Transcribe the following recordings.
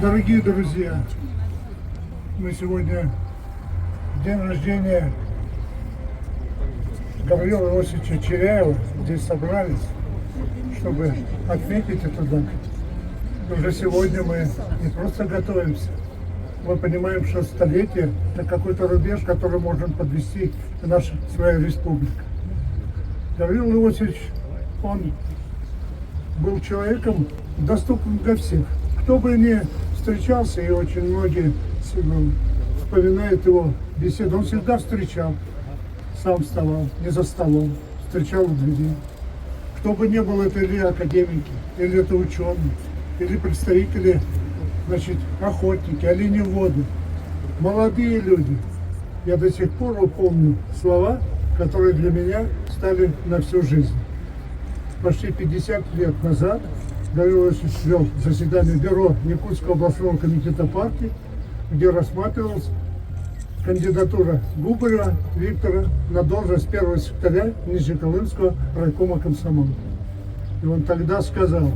Дорогие друзья, мы сегодня в день рождения Гаврила Иосифовича Черяева здесь собрались, чтобы отметить эту дату. Уже сегодня мы не просто готовимся, мы понимаем, что столетие – это какой-то рубеж, который можем подвести к наша своя республика. Гаврил Иосифович, он был человеком доступным для всех. Кто бы ни встречался, и очень многие вспоминают его беседу, он всегда встречал, сам вставал, не за столом, встречал у дверей. Кто бы ни был, это или академики, или это ученые, или представители, охотники, оленеводы, молодые люди. Я до сих пор помню слова, которые для меня стали на всю жизнь. Почти 50 лет назад Гаврил Иосифович вел заседание бюро Якутского областного комитета партии, где рассматривалась кандидатура Губарева Виктора на должность первого секретаря Нижнеколымского райкома комсомола. И он тогда сказал,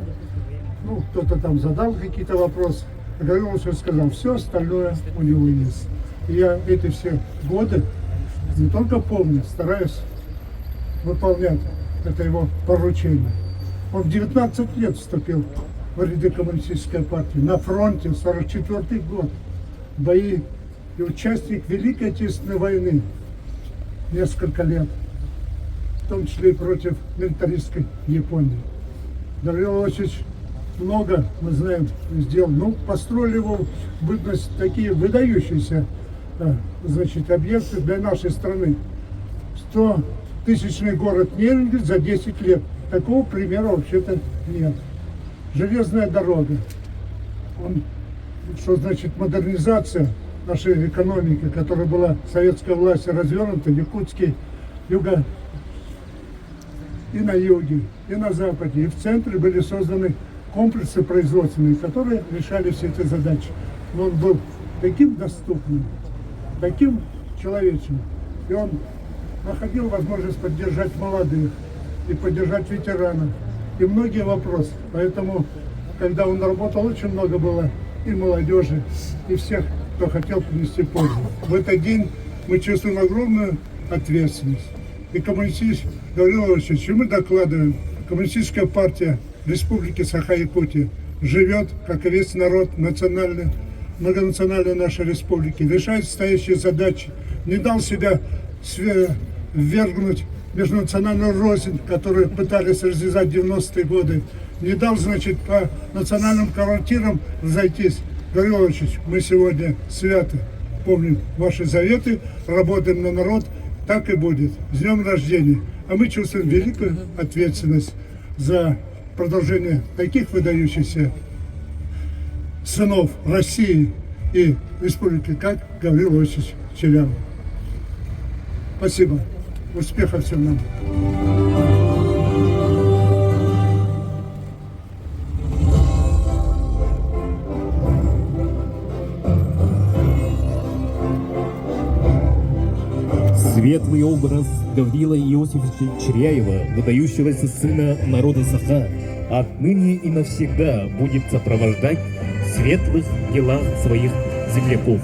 кто-то там задал какие-то вопросы, а Гаврил Иосифович сказал, все остальное у него есть. И я эти все годы не только помню, стараюсь выполнять это его поручение. Он в 19 лет вступил в ряды коммунистической партии. На фронте, 44-й год. Бои и участник Великой Отечественной войны. Несколько лет. В том числе и против милитаристской Японии. Гаврил Иосифович много, мы знаем, сделал. Построили его в бытность такие выдающиеся объекты для нашей страны. 100-тысячный город Нерюнгель за 10 лет. Такого примера вообще-то нет. Железная дорога. Что значит модернизация нашей экономики, которая была советской властью развернута в Якутске, и на юге, и на западе, и в центре были созданы комплексы производственные, которые решали все эти задачи. Но он был таким доступным, таким человечным, и он находил возможность поддержать молодых и поддержать ветеранов, и многие вопросы. Поэтому, когда он работал, очень много было и молодежи, и всех, кто хотел принести пользу. В этот день мы чувствуем огромную ответственность. И Гаврил Иосифович, мы докладываем, Коммунистическая партия Республики Саха-Якутия живет, как и весь народ национальный, многонациональной нашей республики, решает стоящие задачи, не дал себя ввергнуть межнациональную рознь, которую пытались развязать в 90-е годы, не дал, по национальным квартирам разойтись. Гаврил Иосифович, мы сегодня свято помним ваши заветы, работаем на народ, так и будет. С днем рождения. А мы чувствуем великую ответственность за продолжение таких выдающихся сынов России и республики, как Гаврил Иосифович Черяев. Спасибо. Успехов всем нам. Светлый образ Гаврила Иосифовича Черяева, выдающегося сына народа Саха, отныне и навсегда будет сопровождать в светлых делах своих земляков.